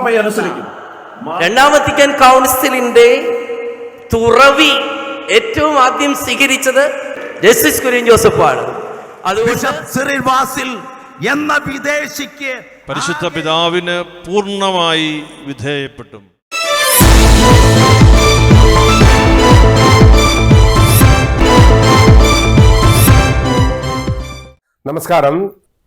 മാർപ്പാപ്പയെ അനുസരിക്കും. രണ്ടാം വത്തിക്കാൻ കൗൺസിലിന്റെ തുറവി ഏറ്റവും ആദ്യം സ്വീകരിച്ചത് ജസ്റ്റിസ് കുര്യൻ ജോസഫാണ്. അതുകൊണ്ട് എന്ന വിദേശിക്ക് പരിശുദ്ധ പിതാവിന് പൂർണ്ണമായി വിധേയപ്പെട്ടു. നമസ്കാരം.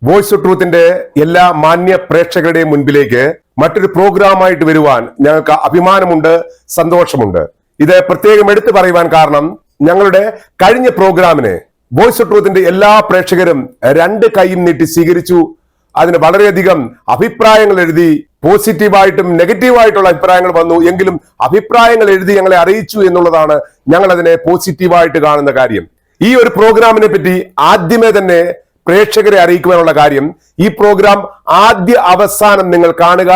വോയിസ് ഓഫ് ട്രൂത്തിന്റെ എല്ലാ മാന്യ പ്രേക്ഷകരുടെയും മുൻപിലേക്ക് മറ്റൊരു പ്രോഗ്രാമായിട്ട് വരുവാൻ ഞങ്ങൾക്ക് അഭിമാനമുണ്ട്, സന്തോഷമുണ്ട്. ഇത് പ്രത്യേകം എടുത്തു പറയുവാൻ കാരണം ഞങ്ങളുടെ കഴിഞ്ഞ പ്രോഗ്രാമിനെ വോയിസ് ഓഫ് ട്രൂത്തിന്റെ എല്ലാ പ്രേക്ഷകരും രണ്ട് കൈയും നീട്ടി സ്വീകരിച്ചു. അതിന് വളരെയധികം അഭിപ്രായങ്ങൾ എഴുതി, പോസിറ്റീവായിട്ടും നെഗറ്റീവായിട്ടുള്ള അഭിപ്രായങ്ങൾ വന്നു. എങ്കിലും അഭിപ്രായങ്ങൾ എഴുതി ഞങ്ങളെ അറിയിച്ചു എന്നുള്ളതാണ് ഞങ്ങൾ അതിനെ പോസിറ്റീവായിട്ട് കാണുന്ന കാര്യം. ഈ ഒരു പ്രോഗ്രാമിനെ പറ്റി ആദ്യമേ തന്നെ പ്രേക്ഷകരെ അറിയിക്കുവാനുള്ള കാര്യം, ഈ പ്രോഗ്രാം ആദ്യ അവസാനം നിങ്ങൾ കാണുക.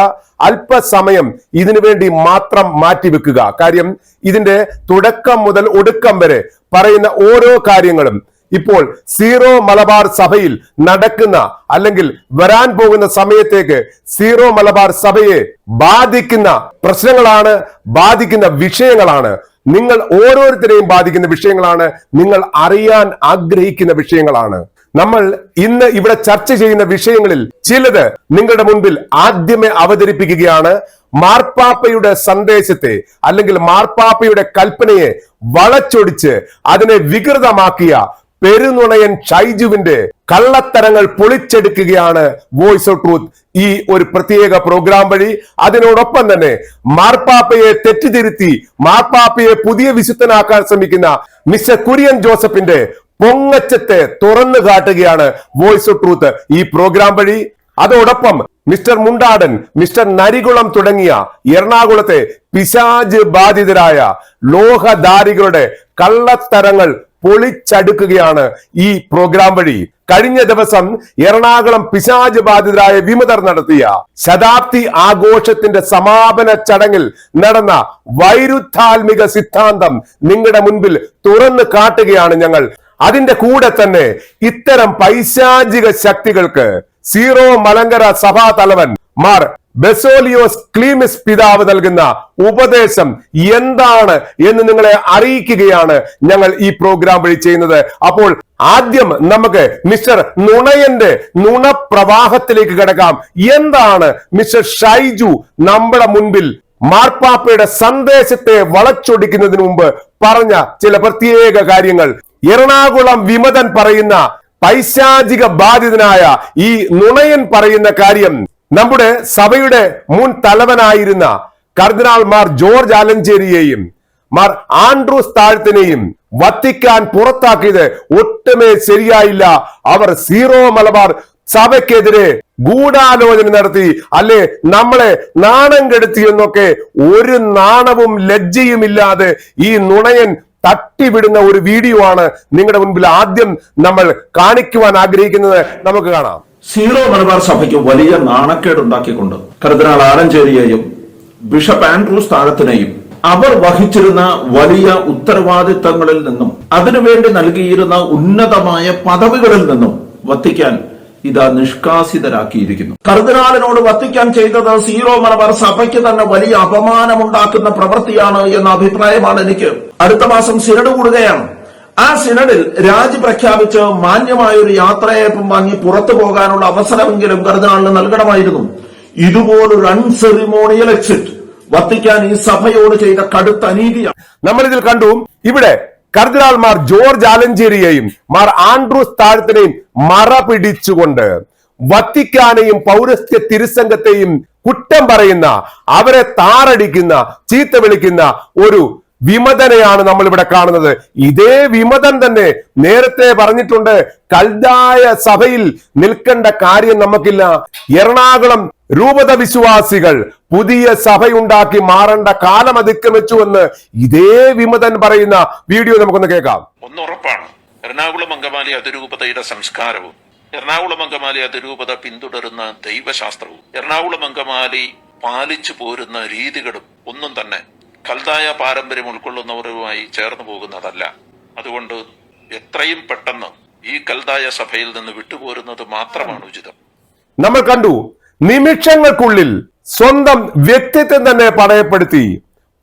അല്പസമയം ഇതിനു വേണ്ടി മാത്രം മാറ്റിവെക്കുക. കാര്യം ഇതിന്റെ തുടക്കം മുതൽ ഒടുക്കം വരെ പറയുന്ന ഓരോ കാര്യങ്ങളും ഇപ്പോൾ സീറോ മലബാർ സഭയിൽ നടക്കുന്ന അല്ലെങ്കിൽ വരാൻ പോകുന്ന സമയത്തേക്ക് സീറോ മലബാർ സഭയെ ബാധിക്കുന്ന പ്രശ്നങ്ങളാണ്, ബാധിക്കുന്ന വിഷയങ്ങളാണ്. നിങ്ങൾ ഓരോരുത്തരെയും ബാധിക്കുന്ന വിഷയങ്ങളാണ്, നിങ്ങൾ അറിയാൻ ആഗ്രഹിക്കുന്ന വിഷയങ്ങളാണ്. നമ്മൾ ഇന്ന് ഇവിടെ ചർച്ച ചെയ്യുന്ന വിഷയങ്ങളിൽ ചിലത് നിങ്ങളുടെ മുൻപിൽ ആദ്യമേ അവതരിപ്പിക്കുകയാണ്. മാർപ്പാപ്പയുടെ സന്ദേശത്തെ അല്ലെങ്കിൽ മാർപ്പാപ്പയുടെ കൽപ്പനയെ വളച്ചൊടിച്ച് അതിനെ വികൃതമാക്കിയ പെരുനുണയൻ ഷൈജുവിന്റെ കള്ളത്തരങ്ങൾ പൊളിച്ചെടുക്കുകയാണ് വോയിസ് ഓഫ് ട്രൂത്ത് ഈ ഒരു പ്രത്യേക പ്രോഗ്രാം വഴി. അതിനോടൊപ്പം തന്നെ മാർപ്പാപ്പയെ തെറ്റിദ്ധരുത്തി മാർപ്പാപ്പയെ പുതിയ വിശുദ്ധനാക്കാൻ ശ്രമിക്കുന്ന മിസ്റ്റർ കുര്യൻ ജോസഫിന്റെ പൊങ്ങച്ചത്തെ തുറന്നു കാട്ടുകയാണ് വോയിസ് ഓഫ് ട്രൂത്ത് ഈ പ്രോഗ്രാം വഴി. അതോടൊപ്പം മിസ്റ്റർ മുണ്ടാടൻ, മിസ്റ്റർ നരികുളം തുടങ്ങിയ എറണാകുളത്തെ പിശാച് ബാധിതരായ ലോഹധാരികളുടെ കള്ളത്തരങ്ങൾ പൊളിച്ചടുക്കുകയാണ് ഈ പ്രോഗ്രാം വഴി. കഴിഞ്ഞ ദിവസം എറണാകുളം പിശാച് ബാധിതരായ വിമതർ നടത്തിയ ശതാബ്ദി ആഘോഷത്തിന്റെ സമാപന ചടങ്ങിൽ നടന്ന വൈരുദ്ധാത്മിക സിദ്ധാന്തം നിങ്ങളുടെ മുൻപിൽ തുറന്നു കാട്ടുകയാണ് ഞങ്ങൾ. അതിന്റെ കൂടെ തന്നെ ഇത്തരം പൈശാചിക ശക്തികൾക്ക് സീറോ മലങ്കര സഭാ തലവൻ മാർ ബെസോലിയോസ് ക്ലീമിസ് പിതാവ് നൽകുന്ന ഉപദേശം എന്താണ് എന്ന് നിങ്ങളെ അറിയിക്കുകയാണ് ഞങ്ങൾ ഈ പ്രോഗ്രാം വഴി ചെയ്യുന്നത്. അപ്പോൾ ആദ്യം നമുക്ക് മിസ്റ്റർ നുണയന്റെ നുണപ്രവാഹത്തിലേക്ക് കിടക്കാം. എന്താണ് മിസ്റ്റർ ഷൈജു നമ്മുടെ മുൻപിൽ മാർപ്പാപ്പയുടെ സന്ദേശത്തെ വളച്ചൊടിക്കുന്നതിന് മുമ്പ് പറഞ്ഞ ചില പ്രത്യേക കാര്യങ്ങൾ? എറണാകുളം വിമതൻ പറയുന്ന പൈശാചിക ബാധിതനായ ഈ നുണയൻ പറയുന്ന കാര്യം നമ്മുടെ സഭയുടെ മുൻ തലവനായിരുന്ന കർദിനാൾ മാർ ജോർജ് ആലഞ്ചേരിയെയും മാർ ആൻഡ്രൂസ് താഴ്ത്തിനെയും വത്തിക്കാൻ പുറത്താക്കിയത് ഒട്ടുമേ ശരിയായില്ല. അവർ സീറോ മലബാർ സഭയ്ക്കെതിരെ ഗൂഢാലോചന നടത്തി, അല്ലെ നമ്മളെ നാണം കെടുത്തി എന്നൊക്കെ ഒരു നാണവും ലജ്ജയുമില്ലാതെ ഈ നുണയൻ തട്ടിവിടുന്ന ഒരു വീഡിയോ ആണ് നിങ്ങളുടെ മുൻപിൽ ആദ്യം നമ്മൾ കാണിക്കുവാൻ ആഗ്രഹിക്കുന്നത്. നമുക്ക് കാണാം. സീറോ മലബാർ സഭയ്ക്ക് വലിയ നാണക്കേടുണ്ടാക്കിക്കൊണ്ട് കർദിനാൾ ആലഞ്ചേരിയെയും ബിഷപ്പ് ആൻഡ്രൂസ് താഴത്തിനെയും അവർ വഹിച്ചിരുന്ന വലിയ ഉത്തരവാദിത്തങ്ങളിൽ നിന്നും അതിനുവേണ്ടി നൽകിയിരുന്ന ഉന്നതമായ പദവികളിൽ നിന്നും വത്തിക്കാൻ ഇതാ നിഷ്കാസിതരാക്കിയിരിക്കുന്നു. കർദിനാളിനോട് വത്തിക്കാൻ ചെയ്തത് സീറോ മലബാർ സഭയ്ക്ക് തന്നെ വലിയ അപമാനമുണ്ടാക്കുന്ന പ്രവൃത്തിയാണ് എന്ന അഭിപ്രായമാണ് എനിക്ക്. അടുത്ത മാസം സിനഡ് കൂടുകയാണ്. ആ സിനഡിൽ രാജി പ്രഖ്യാപിച്ച് മാന്യമായ ഒരു യാത്രയയപ്പം വാങ്ങി പുറത്തു പോകാനുള്ള അവസരമെങ്കിലും കർദിനാളിന് നൽകണമായിരുന്നു. ഇതുപോലൊരു അൺസെറിമോണിയൽ എക്സിറ്റ് വത്തിക്കാൻ ഈ സഭയോട് ചെയ്ത കടുത്ത അനീതിയാണ്. നമ്മളിതിൽ കണ്ടു. ഇവിടെ കർദിനാൾ മാർ ജോർജ് ആലഞ്ചേരിയെയും മാർ ആൻഡ്രൂസ് താഴത്തിനെയും മറ പിടിച്ചുകൊണ്ട് വത്തിക്കാനെയും പൗരസ്ത്യ തിരുസംഘത്തെയും കുറ്റം പറയുന്ന, അവരെ താറടിക്കുന്ന, ചീത്ത വിളിക്കുന്ന ഒരു വിമതനെയാണ് നമ്മൾ ഇവിടെ കാണുന്നത്. ഇതേ വിമതൻ തന്നെ നേരത്തെ പറഞ്ഞിട്ടുണ്ട്, കൽദായ സഭയിൽ നിൽക്കേണ്ട കാര്യം നമുക്കില്ല. എറണാകുളം രൂപത വിശ്വാസികൾ പുതിയ സഭയുണ്ടാക്കി മാറേണ്ട കാലം അതിക്രമിച്ചുവെന്ന് ഇതേ വിമതൻ പറയുന്ന വീഡിയോ നമുക്കൊന്ന് കേൾക്കാം. ഒന്നുറപ്പാണ്, എറണാകുളം അങ്കമാലി അതിരൂപതയുടെ സംസ്കാരവും എറണാകുളം അങ്കമാലി അതിരൂപത പിന്തുടരുന്ന ദൈവശാസ്ത്രവും എറണാകുളം അങ്കമാലി പാലിച്ചു പോരുന്ന രീതികളും ഒന്നും തന്നെ കൽദായ പാരമ്പര്യം ഉൾക്കൊള്ളുന്നവരുമായി ചേർന്നു പോകുന്നതല്ല. അതുകൊണ്ട് എത്രയും പെട്ടെന്ന് ഈ കൽദായ സഭയിൽ നിന്ന് വിട്ടുപോരുന്നത് മാത്രമാണ് ഉചിതം. നമ്മൾ കണ്ടു, നിമിഷങ്ങൾക്കുള്ളിൽ സ്വന്തം വ്യക്തിത്വം തന്നെ പണയപ്പെടുത്തി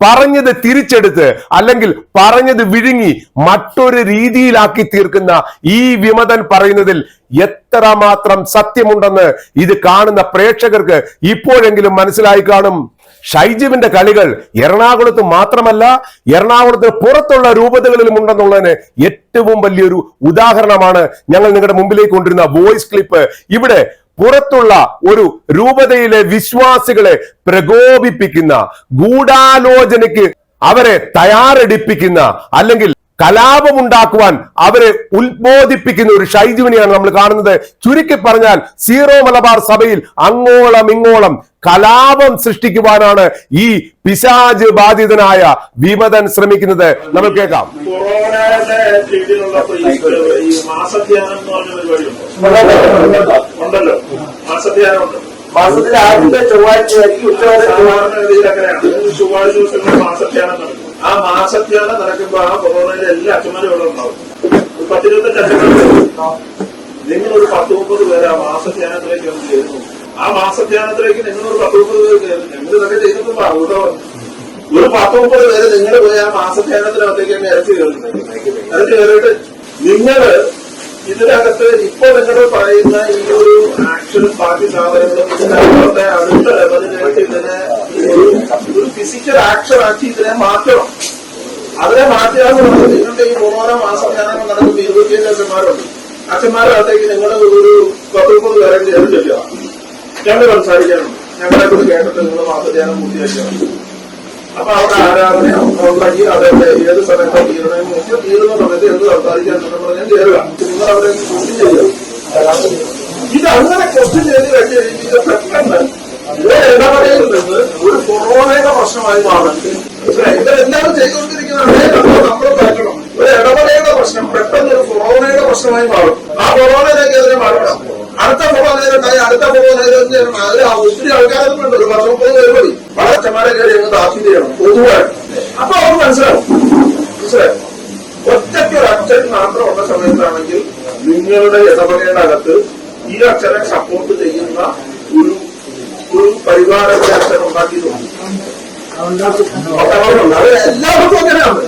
പറഞ്ഞത് തിരിച്ചെടുത്ത് അല്ലെങ്കിൽ പറഞ്ഞത് വിഴുങ്ങി മറ്റൊരു രീതിയിലാക്കി തീർക്കുന്ന ഈ വിമതൻ പറയുന്നതിൽ എത്രമാത്രം സത്യമുണ്ടെന്ന് ഇത് കാണുന്ന പ്രേക്ഷകർക്ക് ഇപ്പോഴെങ്കിലും മനസ്സിലായി കാണും. ഷൈജുവിന്റെ കളികൾ എറണാകുളത്ത് മാത്രമല്ല, എറണാകുളത്തിന് പുറത്തുള്ള രൂപതകളിലും ഉണ്ടെന്നുള്ളതിന് ഏറ്റവും വലിയൊരു ഉദാഹരണമാണ് ഞങ്ങൾ നിങ്ങളുടെ മുമ്പിലേക്ക് കൊണ്ടിരുന്ന വോയിസ് ക്ലിപ്പ്. ഇവിടെ പുറത്തുള്ള ഒരു രൂപതയിലെ വിശ്വാസികളെ പ്രകോപിപ്പിക്കുന്ന, ഗൂഢാലോചനയ്ക്ക് അവരെ തയ്യാറെടുപ്പിക്കുന്ന, അല്ലെങ്കിൽ കലാപമുണ്ടാക്കുവാൻ അവരെ ഉത്ബോധിപ്പിക്കുന്ന ഒരു ഷൈജുവിനെയാണ് നമ്മൾ കാണുന്നത്. ചുരുക്കി പറഞ്ഞാൽ സീറോ മലബാർ സഭയിൽ അങ്ങോളം ഇങ്ങോളം കലാപം സൃഷ്ടിക്കുവാനാണ് ഈ പിശാച് ബാധിതനായ വിമതൻ ശ്രമിക്കുന്നത്. നമ്മൾ കേൾക്കാം. കൊറോണയുടെ കീഴിലുള്ള ഈ മാസധ്യാനം എന്ന് പറഞ്ഞ പരിപാടി ഉണ്ടല്ലോ. മാസധ്യാനം ഉണ്ട്. മാസത്തിൽ ആദ്യത്തെ ചൊവ്വാഴ്ചയായിരിക്കും ഉച്ചവരെ സാധാരണഗതിയിൽ അങ്ങനെയാണ്. ചൊവ്വാഴ്ച ദിവസങ്ങളിൽ മാസധ്യാനം നടക്കും. ആ മാസധ്യാനം നടക്കുമ്പോ ആ കൊറോണയിലെ എല്ലാ അച്ഛന്മാരും ഇവിടെ ഉണ്ടാവും. 10-25 അച്ഛന്മാർ. നിങ്ങളൊരു 10-30 പേര് ആ മാസധ്യാനത്തിലേക്ക് ഒന്ന് ചേരുന്നു. ആ മാസധ്യാനത്തിലേക്ക് നിങ്ങളൊരു 10-30 പേര് കയറും. നിങ്ങൾ ഇതൊക്കെ ചെയ്തിട്ടുണ്ടോ? അവിടെ ഒരു 10-30 പേര് നിങ്ങൾ പോയി ആ മാസധ്യാനത്തിനകത്തേക്ക് തന്നെ ഇറച്ചി കയറുന്നു. അത് കയറിയിട്ട് നിങ്ങള് ഇതിനകത്ത് ഇപ്പൊ നിങ്ങൾ പറയുന്ന ഈ ഒരു ആക്ഷനും ബാക്കി സാധനങ്ങളും ഇതിനകത്തെ അടുത്ത ലെവലിലേക്ക് ഇതിനെ ഒരു ഫിസിക്കൽ ആക്ഷൻ ആക്കി ഇതിനെ മാറ്റണം. അതിനെ മാറ്റിയാൽ നിങ്ങളുടെ ഈ കൊറോണ മാസധ്യാനങ്ങൾ നടക്കുന്ന 25 അച്ഛന്മാരുണ്ട്. അച്ഛന്മാരകത്തേക്ക് നിങ്ങൾ ഒരു 10-30 പേരെ കയറി ചെല്ലുക. ഞങ്ങൾ സംസാരിക്കാനുണ്ട്. ഞങ്ങളെ കൂടി കേട്ടിട്ട് നിങ്ങൾ മാസധ്യാനം പൂർത്തിയാക്കണം. അപ്പൊ അവിടെ ആരാധന ഉണ്ടാക്കി അതെന്റെ ഏത് സമയത്തോ തീരണമെന്ന് വെച്ചാൽ തീരുന്ന സമയത്ത് എന്ത് സംസാരിക്കാനുണ്ടെന്ന് പറഞ്ഞാൽ കയറുക. നിങ്ങൾ അവരെ ക്വസ്റ്റ്യൻ ചെയ്യുക. ഇത് അങ്ങനെ ക്വസ്റ്റ്യൻ ചെയ്ത് കഴിഞ്ഞ് ഇത് പെട്ടെന്ന് ഇടപെടലിൽ നിന്ന് ഒരു കൊറോണയുടെ പ്രശ്നമായി മാറും. ഇതെല്ലാവരും ചെയ്തുകൊണ്ടിരിക്കുന്ന അതേ നമ്മൾ പറ്റണം. ഒരു ഇടപെടലുടെ പ്രശ്നം പെട്ടെന്ന് ഒരു കൊറോണയുടെ പ്രശ്നമായി മാറും. ആ കൊറോണയിലേക്ക് അതിനെ മാറ്റണം. അടുത്ത കൊറോണയിലുണ്ടായി അടുത്ത കൊറോണയിലേക്ക് അതിൽ ഒത്തിരി ആൾക്കാരൊന്നും ഉണ്ട്. ഒരു 10-30 പേര് മതി. വളരെ അച്ഛന്മാരെ കയറി അങ്ങ് താക്കി ചെയ്യണം പൊതുവായിട്ട്. അപ്പൊ അവർക്ക് മനസ്സിലാവും. ഒറ്റയ്ക്ക് ഒരു അച്ഛൻ മാത്രമുള്ള സമയത്താണെങ്കിൽ നിങ്ങളുടെ ഇടപെടലിന്റെ അകത്ത് ഈ അച്ഛനെ സപ്പോർട്ട് ചെയ്യുന്ന ഒരു പരിവാരത്തെ അച്ഛൻ ഉണ്ടാക്കിയിട്ടുണ്ട്. അത് എല്ലാവർക്കും അങ്ങനെയാണ്.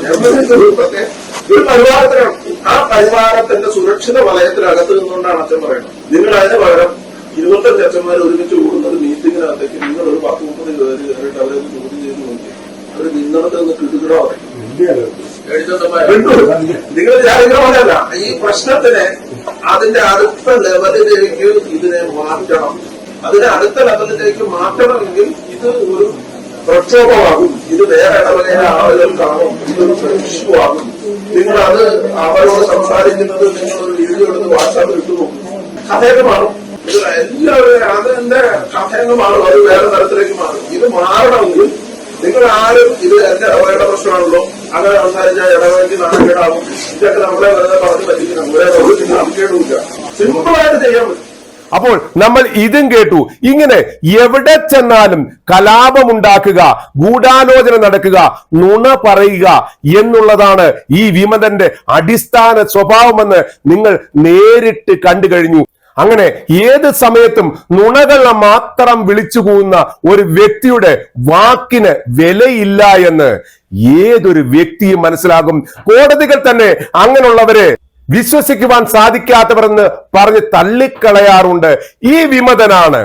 ഒരു പരിവാരത്തിനാണ്. ആ പരിവാരത്തിന്റെ സുരക്ഷിത വലയത്തിനകത്ത് നിന്നുകൊണ്ടാണ് അച്ഛൻ പറയുന്നത്. നിങ്ങൾ അതിന് പകരം 25 അച്ഛന്മാർ ഒരുമിച്ച് കൂടുന്നത് മീറ്റിങ്ങിനകത്തേക്ക് നിങ്ങൾ ഒരു 10-30 പേര് കയറിയിട്ട് അവരെ ചോദ്യം ചെയ്ത് നോക്കി. അവര് നിന്നിടത്ത് നിന്ന് കിടുകിടോ നിങ്ങൾ വിചാരിക്കണമല്ല. ഈ പ്രശ്നത്തിനെ അതിന്റെ അടുത്ത ലെവലിലേക്ക് ഇതിനെ മാറ്റണം. അതിനെ അടുത്ത ലെവലിലേക്ക് മാറ്റണമെങ്കിൽ ഇത് ഒരു പ്രക്ഷോഭമാകും. ഇത് വേറെ ഇടവകയിലെ ആളുകൾ കാണും. ഇതൊരു ഇഷ്യൂ ആകും. നിങ്ങളത് അവരോട് സംസാരിക്കുന്നത് നിങ്ങളൊരു വീഡിയോ എടുത്ത് വാട്സാപ്പിൽ ഇട്ടു നോക്കും. കഥയൊക്കെ മാറും. ഇത് എല്ലാവരും അതിന്റെ കഥയൊക്കെ മാറും. അത് വേറെ തരത്തിലേക്ക് മാറും. ഇത് മാറണമെങ്കിൽ നിങ്ങൾ ആരും ഇത് എന്റെ ഇടവകയുടെ പ്രശ്നമാണല്ലോ അങ്ങനെ സംസാരിച്ചാൽ ഇടവകയ്ക്ക് നാണക്കേടാവും. ഇതൊക്കെ നമ്മളെ വെറുതെ പറഞ്ഞു പറ്റിക്കും. നമ്മളെ നാണക്കേടുമില്ല. സിമ്പിളായിട്ട് ചെയ്യാൻ പറ്റും. അപ്പോൾ നമ്മൾ ഇതും കേട്ടു. ഇങ്ങനെ എവിടെ ചെന്നാലും കലാപമുണ്ടാക്കുക, ഗൂഢാലോചന നടക്കുക, നുണ പറയുക എന്നുള്ളതാണ് ഈ വിമതന്റെ അടിസ്ഥാന സ്വഭാവമെന്ന് നിങ്ങൾ നേരിട്ട് കണ്ടു കഴിഞ്ഞു. അങ്ങനെ ഏത് സമയത്തും നുണകൾ മാത്രം വിളിച്ചു പോകുന്ന ഒരു വ്യക്തിയുടെ വാക്കിന് വിലയില്ല എന്ന് ഏതൊരു വ്യക്തിയും മനസ്സിലാകും. കോടതികൾ തന്നെ അങ്ങനെയുള്ളവരെ വിശ്വസിക്കുവാൻ സാധിക്കാത്തവരെന്ന് പറഞ്ഞ് തള്ളിക്കളയാറുണ്ട്. ഈ വിമതനാണ്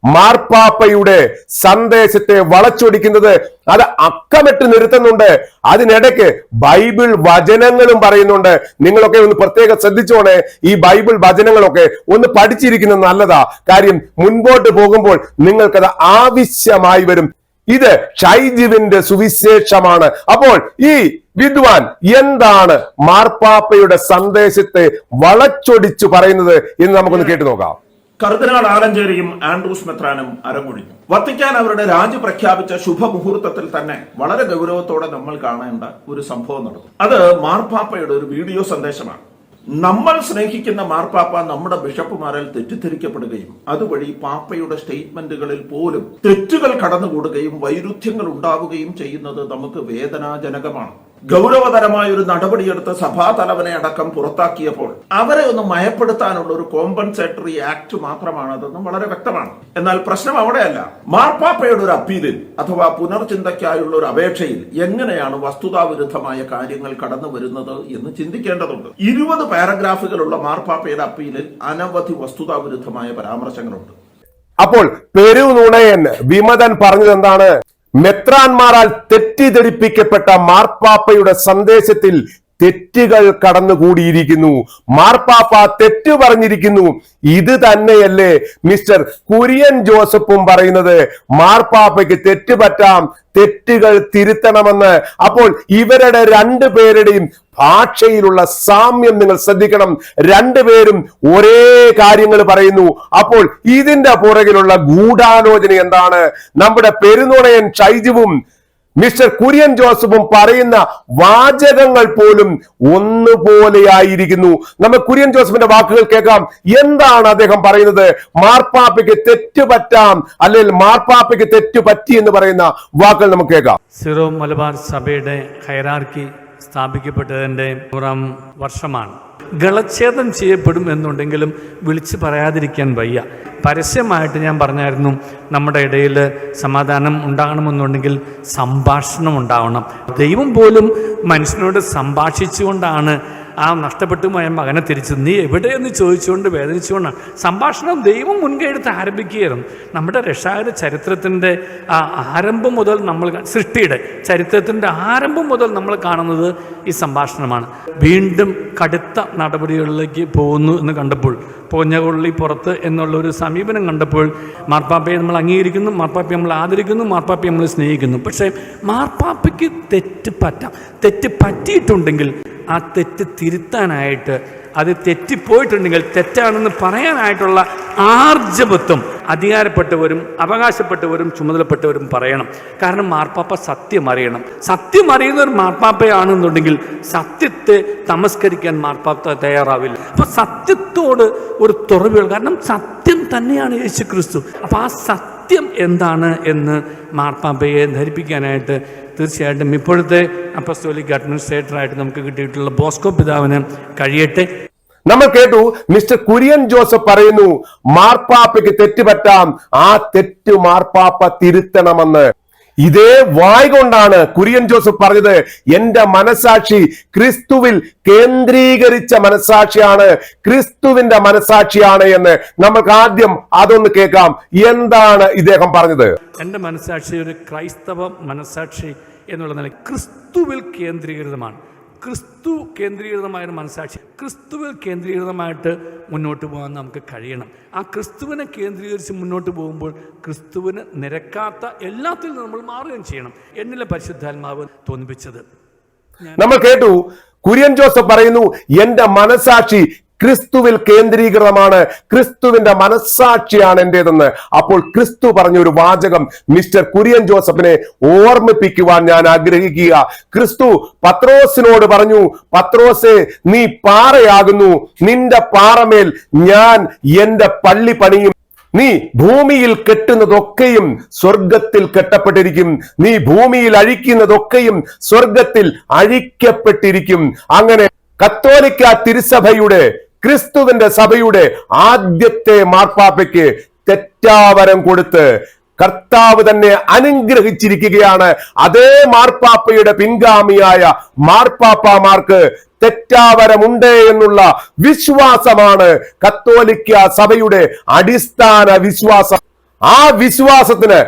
മാർപ്പാപ്പയുടെ സന്ദേശത്തെ വളച്ചൊടിക്കുന്നത്. അത് അക്കമിട്ട് നിർത്തുന്നുണ്ട്. അതിനിടയ്ക്ക് ബൈബിൾ വചനങ്ങളും പറയുന്നുണ്ട്. നിങ്ങളൊക്കെ ഒന്ന് പ്രത്യേകം ശ്രദ്ധിച്ചോണേ. ഈ ബൈബിൾ വചനങ്ങളൊക്കെ ഒന്ന് പഠിച്ചിരിക്കുന്നത് നല്ലതാ. കാര്യം മുൻപോട്ട് പോകുമ്പോൾ നിങ്ങൾക്കത് ആവശ്യമായി വരും. ഇത് ഷൈജുവിന്റെ സുവിശേഷമാണ്. അപ്പോൾ ഈ വിദ്വാൻ എന്താണ് മാർപ്പാപ്പയുടെ സന്ദേശത്തെ വളച്ചൊടിച്ചു പറയുന്നത് എന്ന് നമുക്കൊന്ന് കേട്ടു നോക്കാം. കർദിനാൾ ആലഞ്ചേരിയും ആൻഡ്രൂസ് മെത്രാനും അരങ്ങൊഴിഞ്ഞു. വത്തിക്കാൻ അവരുടെ രാജി പ്രഖ്യാപിച്ച ശുഭമുഹൂർത്തത്തിൽ തന്നെ വളരെ ഗൗരവത്തോടെ നമ്മൾ കാണേണ്ട ഒരു സംഭവം നടന്നു. അത് മാർപ്പാപ്പയുടെ ഒരു വീഡിയോ സന്ദേശമാണ്. നമ്മൾ സ്നേഹിക്കുന്ന മാർപ്പാപ്പ നമ്മുടെ ബിഷപ്പുമാരിൽ തെറ്റിദ്ധരിക്കപ്പെടുകയും അതുവഴി പാപ്പയുടെ സ്റ്റേറ്റ്മെന്റുകളിൽ പോലും തെറ്റുകൾ കടന്നുകൂടുകയും വൈരുദ്ധ്യങ്ങൾ ഉണ്ടാവുകയും ചെയ്യുന്നത് നമുക്ക് വേദനാജനകമാണ്. ഗൗരവതരമായ ഒരു നടപടിയെടുത്ത് സഭാ തലവനെ അടക്കം പുറത്താക്കിയപ്പോൾ അവരെ ഒന്ന് മയപ്പെടുത്താനുള്ള ഒരു കോമ്പൻസേറ്ററി ആക്ട് മാത്രമാണതെന്നും വളരെ വ്യക്തമാണ്. എന്നാൽ പ്രശ്നം അവിടെയല്ല. മാർപ്പാപ്പയുടെ ഒരു അപ്പീലിൽ അഥവാ പുനർചിന്തയ്ക്കായുള്ള ഒരു അപേക്ഷയിൽ എങ്ങനെയാണ് വസ്തുതാവിരുദ്ധമായ കാര്യങ്ങൾ കടന്നു വരുന്നത് എന്ന് ചിന്തിക്കേണ്ടതുണ്ട്. 20 പാരഗ്രാഫുകളുള്ള മാർപ്പാപ്പയുടെ അപ്പീലിൽ അനവധി വസ്തുതാവിരുദ്ധമായ പരാമർശങ്ങളുണ്ട്. അപ്പോൾ പെരുനുണയൻ വിമതൻ പറഞ്ഞത് എന്താണ്? മെത്രാൻമാരാൽ തെറ്റിദ്ധരിപ്പിക്കപ്പെട്ട മാർപ്പാപ്പയുടെ സന്ദേശത്തിൽ തെറ്റുകൾ കടന്നുകൂടിയിരിക്കുന്നു. മാർപ്പാപ്പ തെറ്റു പറഞ്ഞിരിക്കുന്നു. ഇത് തന്നെയല്ലേ മിസ്റ്റർ കുര്യൻ ജോസഫും പറയുന്നത്? മാർപ്പാപ്പയ്ക്ക് തെറ്റ് പറ്റാം, തെറ്റുകൾ തിരുത്തണമെന്ന്. അപ്പോൾ ഇവരുടെ രണ്ടുപേരുടെയും ഭാഷയിലുള്ള സാമ്യം നിങ്ങൾ ശ്രദ്ധിക്കണം. രണ്ടുപേരും ഒരേ കാര്യങ്ങൾ പറയുന്നു. അപ്പോൾ ഇതിന്റെ പുറകിലുള്ള ഗൂഢാലോചന എന്താണ്? നമ്മുടെ പെരുന്നുണയൻ ഷൈജുവും മിസ്റ്റർ കുര്യൻ ജോസഫും പറയുന്ന വാചകങ്ങൾ പോലും ഒന്നുപോലെയായിരിക്കുന്നു. നമ്മൾ കുര്യൻ ജോസഫിന്റെ വാക്കുകൾ കേൾക്കാം. എന്താണ് അദ്ദേഹം പറയുന്നത്? മാർപ്പാപ്പയ്ക്ക് തെറ്റ് പറ്റാം, അല്ലെങ്കിൽ മാർപ്പാപ്പയ്ക്ക് തെറ്റ് പറ്റി എന്ന് പറയുന്ന വാക്കുകൾ നമുക്ക് കേൾക്കാം. സിറോ മലബാർ സഭയുടെ ഹൈറാർക്കി സ്ഥാപിക്കപ്പെട്ടതിൻ്റെ 100-ാം വർഷമാണ്. ഗളച്ഛേദം ചെയ്യപ്പെടും എന്നുണ്ടെങ്കിലും വിളിച്ച് പറയാതിരിക്കാൻ വയ്യ. പരസ്യമായിട്ട് ഞാൻ പറഞ്ഞായിരുന്നു, നമ്മുടെ ഇടയിൽ സമാധാനം ഉണ്ടാകണമെന്നുണ്ടെങ്കിൽ സംഭാഷണം ഉണ്ടാവണം. ദൈവം പോലും മനുഷ്യനോട് സംഭാഷിച്ചുകൊണ്ടാണ് ആ നഷ്ടപ്പെട്ടു പോയ മകനെ തിരിച്ചു നീ എവിടെയെന്ന് ചോദിച്ചുകൊണ്ട് വേദനിച്ചുകൊണ്ടാണ്. സംഭാഷണം ദൈവം മുൻകൈ എടുത്ത് ആരംഭിക്കുകയായിരുന്നു. നമ്മുടെ രക്ഷാകര ചരിത്രത്തിൻ്റെ ആ ആരംഭം മുതൽ നമ്മൾ, സൃഷ്ടിയുടെ ചരിത്രത്തിൻ്റെ ആരംഭം മുതൽ നമ്മൾ കാണുന്നത് ഈ സംഭാഷണമാണ്. വീണ്ടും കടുത്ത നടപടികളിലേക്ക് പോകുന്നു എന്ന് കണ്ടപ്പോൾ, പോഞ്ഞകൊള്ളി പുറത്ത് എന്നുള്ളൊരു സമീപനം കണ്ടപ്പോൾ, മാർപ്പാപ്പയെ നമ്മൾ അംഗീകരിക്കുന്നു, മാർപ്പാപ്പയെ നമ്മൾ ആദരിക്കുന്നു, മാർപ്പാപ്പയെ നമ്മൾ സ്നേഹിക്കുന്നു. പക്ഷേ മാർപ്പാപ്പയ്ക്ക് തെറ്റ് പറ്റാം. തെറ്റ് പറ്റിയിട്ടുണ്ടെങ്കിൽ ആ തെറ്റ് തിരുത്താനായിട്ട്, അത് തെറ്റിപ്പോയിട്ടുണ്ടെങ്കിൽ തെറ്റാണെന്ന് പറയാനായിട്ടുള്ള ആർജവത്വം അധികാരപ്പെട്ടവരും അവകാശപ്പെട്ടവരും ചുമതലപ്പെട്ടവരും പറയണം. കാരണം മാർപ്പാപ്പ സത്യം അറിയണം. സത്യം അറിയുന്ന ഒരു മാർപ്പാപ്പയാണെന്നുണ്ടെങ്കിൽ സത്യത്തെ തമസ്കരിക്കാൻ മാർപ്പാപ്പ തയ്യാറാവില്ല. അപ്പൊ സത്യത്തോട് ഒരു തുറവികൾ, കാരണം സത്യം തന്നെയാണ് യേശു ക്രിസ്തു. അപ്പൊ ആ സത്യം എന്താണ് എന്ന് മാർപ്പാപ്പയെ ധരിപ്പിക്കാനായിട്ട് തീർച്ചയായിട്ടും ഇപ്പോഴത്തെ അപ്പസ്തോലിക് അഡ്മിനിസ്ട്രേറ്ററായിട്ട് നമുക്ക് കിട്ടിയിട്ടുള്ള ബോസ്കോ പിതാവിന് കഴിയട്ടെ. നമ്മൾ കേട്ടു മിസ്റ്റർ കുര്യൻ ജോസഫ് പറയുന്നു മാർപ്പാപ്പയ്ക്ക് തെറ്റ് പറ്റാം, ആ തെറ്റ് മാർപ്പാപ്പ തിരുത്തണമെന്ന്. ഇതേ വായ് കൊണ്ടാണ് കുര്യൻ ജോസഫ് പറഞ്ഞത്, എന്റെ മനസാക്ഷി ക്രിസ്തുവിൽ കേന്ദ്രീകരിച്ച മനസാക്ഷിയാണ്, ക്രിസ്തുവിന്റെ മനസാക്ഷിയാണ് എന്ന്. നമ്മൾക്ക് ആദ്യം അതൊന്ന് കേൾക്കാം. എന്താണ് ഇദ്ദേഹം പറഞ്ഞത്? എൻ്റെ മനസാക്ഷി ഒരു ക്രൈസ്തവ മനസാക്ഷി എന്നുള്ള നില ക്രിസ്തുവിൽ കേന്ദ്രീകൃതമാണ്. ക്രിസ്തു കേന്ദ്രീകൃതമായ ഒരു മനസാക്ഷി, ക്രിസ്തുവിൽ കേന്ദ്രീകൃതമായിട്ട് മുന്നോട്ട് പോകാൻ നമുക്ക് കഴിയണം. ആ ക്രിസ്തുവിനെ കേന്ദ്രീകരിച്ച് മുന്നോട്ട് പോകുമ്പോൾ ക്രിസ്തുവിന് നിരക്കാത്ത എല്ലാത്തിൽ നിന്ന് നമ്മൾ മാറുകയും ചെയ്യണം. എന്നിലെ പരിശുദ്ധാത്മാവ് തോന്നിപ്പിച്ചത്. നമ്മൾ കേട്ടു കുര്യൻ ജോസഫ് പറയുന്നു എന്റെ മനസാക്ഷി ക്രിസ്തുവിൽ കേന്ദ്രീകൃതമാണ്, ക്രിസ്തുവിന്റെ മനസ്സാക്ഷിയാണ് എന്റേതെന്ന്. അപ്പോൾ ക്രിസ്തു പറഞ്ഞ ഒരു വാചകം മിസ്റ്റർ കുര്യൻ ജോസഫിനെ ഓർമ്മിപ്പിക്കുവാൻ ഞാൻ ആഗ്രഹിക്കുക. ക്രിസ്തു പത്രോസിനോട് പറഞ്ഞു, പത്രോസേ നീ പാറയാകുന്നു, നിന്റെ പാറമേൽ ഞാൻ എന്റെ പള്ളി പണിയും. നീ ഭൂമിയിൽ കെട്ടുന്നതൊക്കെയും സ്വർഗത്തിൽ കെട്ടപ്പെട്ടിരിക്കും, നീ ഭൂമിയിൽ അഴിക്കുന്നതൊക്കെയും സ്വർഗത്തിൽ അഴിക്കപ്പെട്ടിരിക്കും. അങ്ങനെ കത്തോലിക്ക തിരുസഭയുടെ, ക്രിസ്തുവിന്റെ സഭയുടെ ആദ്യത്തെ മാർപ്പാപ്പയ്ക്ക് തെറ്റാവരം കൊടുത്ത് കർത്താവ് തന്നെ അനുഗ്രഹിച്ചിരിക്കുകയാണ്. അതേ മാർപ്പാപ്പയുടെ പിൻഗാമിയായ മാർപ്പാപ്പമാർക്ക് തെറ്റാവരമുണ്ട് എന്നുള്ള വിശ്വാസമാണ് കത്തോലിക്ക സഭയുടെ അടിസ്ഥാന വിശ്വാസം. ആ വിശ്വാസത്തിന്